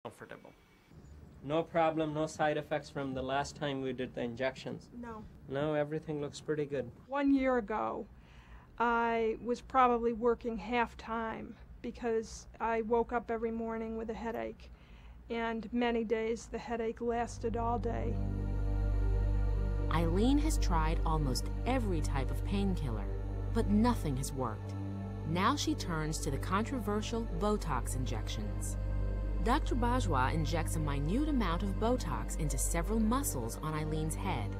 Comfortable. No problem, no side effects from the last time we did the injections? No. No, everything looks pretty good. 1 year ago, I was probably working half-time because I woke up every morning with a headache, and many days the headache lasted all day. Eileen has tried almost every type of painkiller, but nothing has worked. Now she turns to the controversial Botox injections. Dr. Bajwa injects a minute amount of Botox into several muscles on Eileen's head.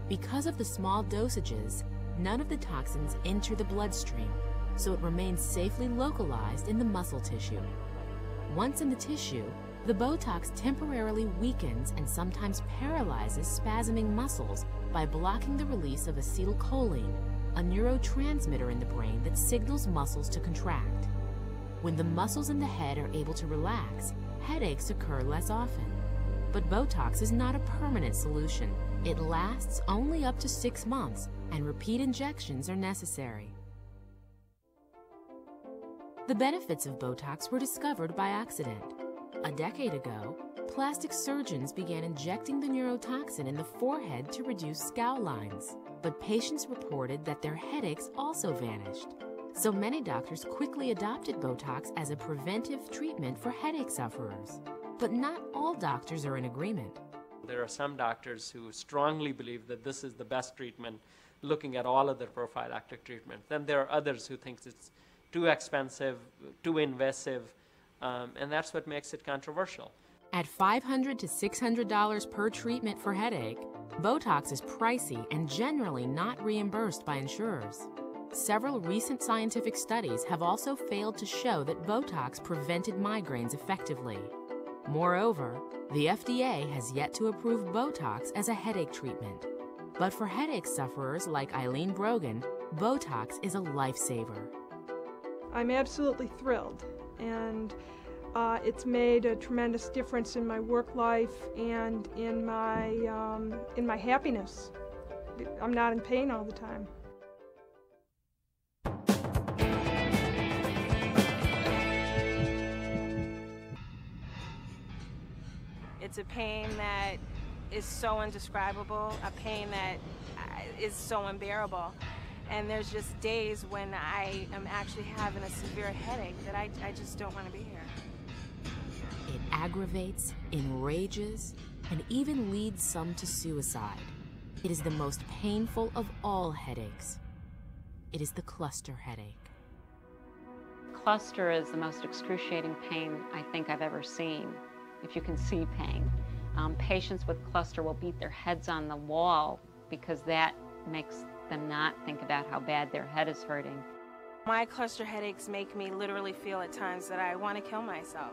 Because of the small dosages, none of the toxins enter the bloodstream, so it remains safely localized in the muscle tissue. Once in the tissue, the Botox temporarily weakens and sometimes paralyzes spasming muscles by blocking the release of acetylcholine, a neurotransmitter in the brain that signals muscles to contract. When the muscles in the head are able to relax, headaches occur less often. But Botox is not a permanent solution. It lasts only up to 6 months, and repeat injections are necessary. The benefits of Botox were discovered by accident. A decade ago, plastic surgeons began injecting the neurotoxin in the forehead to reduce scowl lines, but patients reported that their headaches also vanished. So many doctors quickly adopted Botox as a preventive treatment for headache sufferers. But not all doctors are in agreement. There are some doctors who strongly believe that this is the best treatment, looking at all other prophylactic treatments. Then there are others who think it's too expensive, too invasive, and that's what makes it controversial. At $500 to $600 per treatment for headache, Botox is pricey and generally not reimbursed by insurers. Several recent scientific studies have also failed to show that Botox prevented migraines effectively. Moreover, the FDA has yet to approve Botox as a headache treatment. But for headache sufferers like Eileen Brogan, Botox is a lifesaver. I'm absolutely thrilled, and it's made a tremendous difference in my work life and in my happiness. I'm not in pain all the time. It's a pain that is so indescribable, a pain that is so unbearable. And there's just days when I am actually having a severe headache that I just don't want to be here. It aggravates, enrages, and even leads some to suicide. It is the most painful of all headaches. It is the cluster headache. Cluster is the most excruciating pain I think I've ever seen, if you can see pain. Patients with cluster will beat their heads on the wall because that makes them not think about how bad their head is hurting. My cluster headaches make me literally feel at times that I want to kill myself.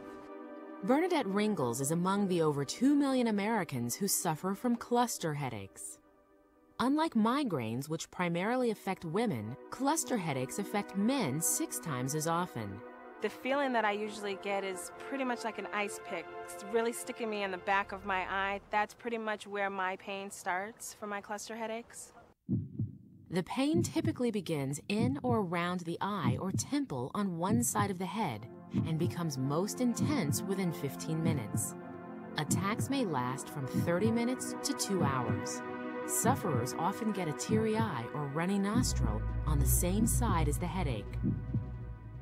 Bernadette Ringles is among the over 2 million Americans who suffer from cluster headaches. Unlike migraines, which primarily affect women, cluster headaches affect men 6 times as often. The feeling that I usually get is pretty much like an ice pick. It's really sticking me in the back of my eye. That's pretty much where my pain starts for my cluster headaches. The pain typically begins in or around the eye or temple on one side of the head and becomes most intense within 15 minutes. Attacks may last from 30 minutes to 2 hours. Sufferers often get a teary eye or runny nostril on the same side as the headache.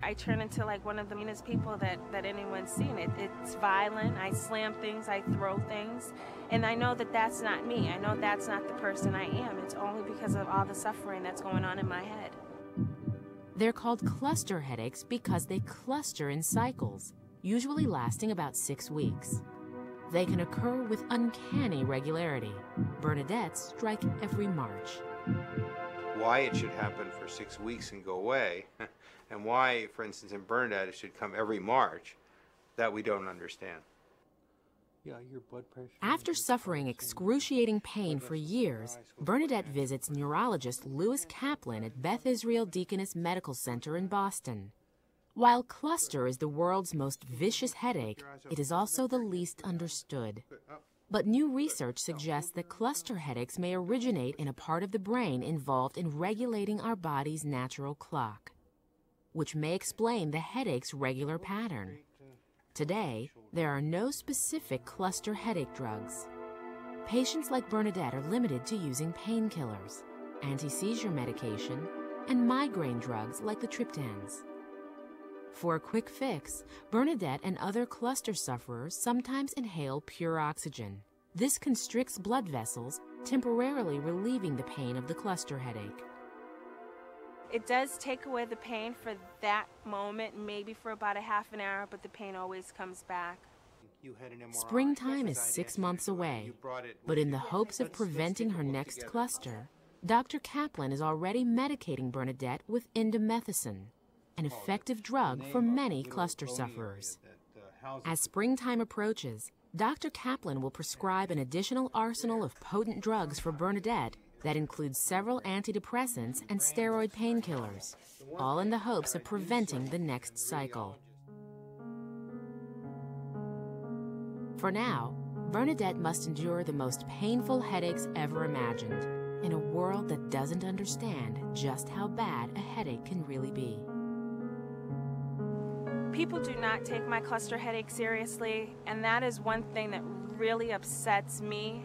I turn into like one of the meanest people that anyone's seen. It's violent. I slam things, I throw things, and I know that that's not me. I know that's not the person I am. It's only because of all the suffering that's going on in my head. They're called cluster headaches because they cluster in cycles, usually lasting about 6 weeks. They can occur with uncanny regularity. Bernadette's strike every March. Why it should happen for 6 weeks and go away, and why, for instance, in Bernadette, it should come every March, that we don't understand. Yeah, your blood pressure. After suffering excruciating pain for years, Bernadette visits neurologist Lewis Kaplan at Beth Israel Deaconess Medical Center in Boston. While cluster is the world's most vicious headache, it is also the least understood. But new research suggests that cluster headaches may originate in a part of the brain involved in regulating our body's natural clock, which may explain the headache's regular pattern. Today, there are no specific cluster headache drugs. Patients like Bernadette are limited to using painkillers, anti-seizure medication, and migraine drugs like the triptans. For a quick fix, Bernadette and other cluster sufferers sometimes inhale pure oxygen. This constricts blood vessels, temporarily relieving the pain of the cluster headache. It does take away the pain for that moment, maybe for about a half an hour, but the pain always comes back. Springtime is 6 months away, but in the hopes of preventing her next cluster, Dr. Kaplan is already medicating Bernadette with indomethacin, an effective drug for many cluster sufferers. As springtime approaches, Dr. Kaplan will prescribe an additional arsenal of potent drugs for Bernadette that includes several antidepressants and steroid painkillers, all in the hopes of preventing the next cycle. For now, Bernadette must endure the most painful headaches ever imagined, in a world that doesn't understand just how bad a headache can really be. People do not take my cluster headache seriously, and that is one thing that really upsets me.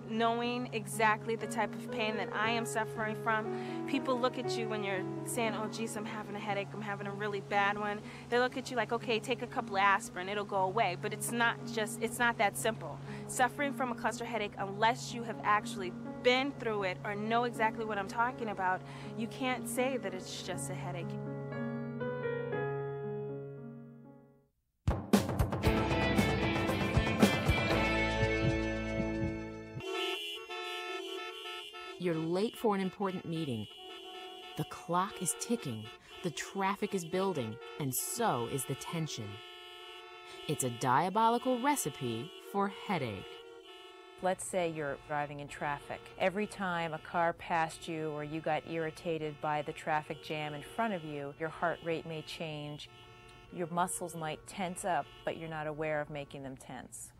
Knowing exactly the type of pain that I am suffering from, people look at you when you're saying, oh geez, I'm having a headache, I'm having a really bad one. They look at you like, okay, take a couple of aspirin, it'll go away. But it's not that simple. Suffering from a cluster headache, unless you have actually been through it or know exactly what I'm talking about, you can't say that it's just a headache. You're late for an important meeting. The clock is ticking, the traffic is building, and so is the tension. It's a diabolical recipe for headache. Let's say you're driving in traffic. Every time a car passed you or you got irritated by the traffic jam in front of you, your heart rate may change. Your muscles might tense up, but you're not aware of making them tense.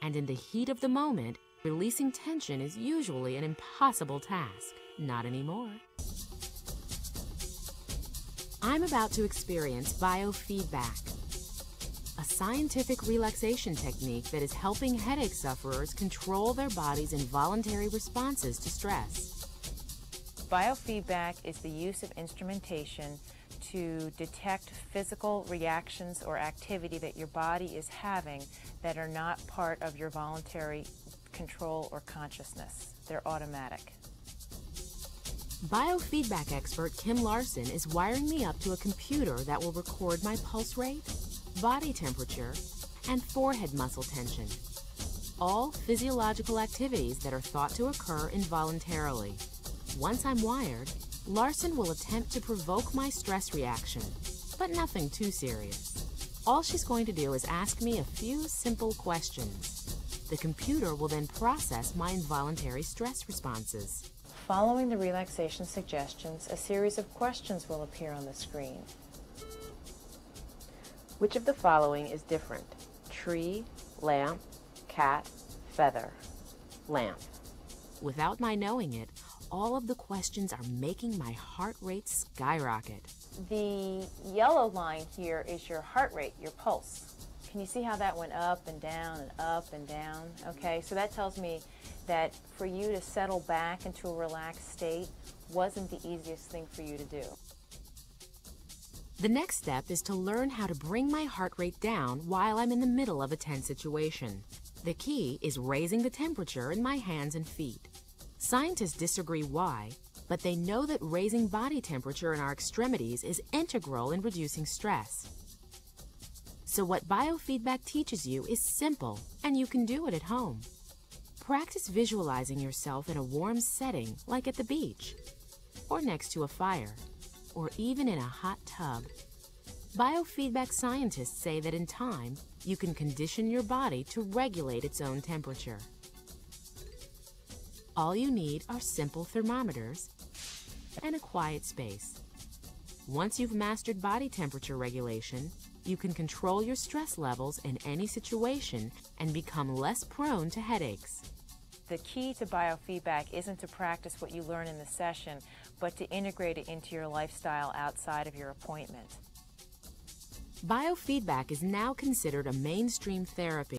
And in the heat of the moment, releasing tension is usually an impossible task. Not anymore. I'm about to experience biofeedback, a scientific relaxation technique that is helping headache sufferers control their body's involuntary responses to stress. Biofeedback is the use of instrumentation to detect physical reactions or activity that your body is having that are not part of your voluntary control or consciousness. They're automatic. Biofeedback expert Kim Larson is wiring me up to a computer that will record my pulse rate, body temperature, and forehead muscle tension. All physiological activities that are thought to occur involuntarily. Once I'm wired, Larson will attempt to provoke my stress reaction, but nothing too serious. All she's going to do is ask me a few simple questions. The computer will then process my involuntary stress responses. Following the relaxation suggestions, a series of questions will appear on the screen. Which of the following is different? Tree, lamp, cat, feather. Lamp. Without my knowing it, all of the questions are making my heart rate skyrocket. The yellow line here is your heart rate, your pulse. Can you see how that went up and down and up and down? Okay, so that tells me that for you to settle back into a relaxed state wasn't the easiest thing for you to do. The next step is to learn how to bring my heart rate down while I'm in the middle of a tense situation. The key is raising the temperature in my hands and feet. Scientists disagree why, but they know that raising body temperature in our extremities is integral in reducing stress. So what biofeedback teaches you is simple, and you can do it at home. Practice visualizing yourself in a warm setting, like at the beach, or next to a fire, or even in a hot tub. Biofeedback scientists say that in time, you can condition your body to regulate its own temperature. All you need are simple thermometers and a quiet space. Once you've mastered body temperature regulation, you can control your stress levels in any situation and become less prone to headaches. The key to biofeedback isn't to practice what you learn in the session, but to integrate it into your lifestyle outside of your appointment. Biofeedback is now considered a mainstream therapy.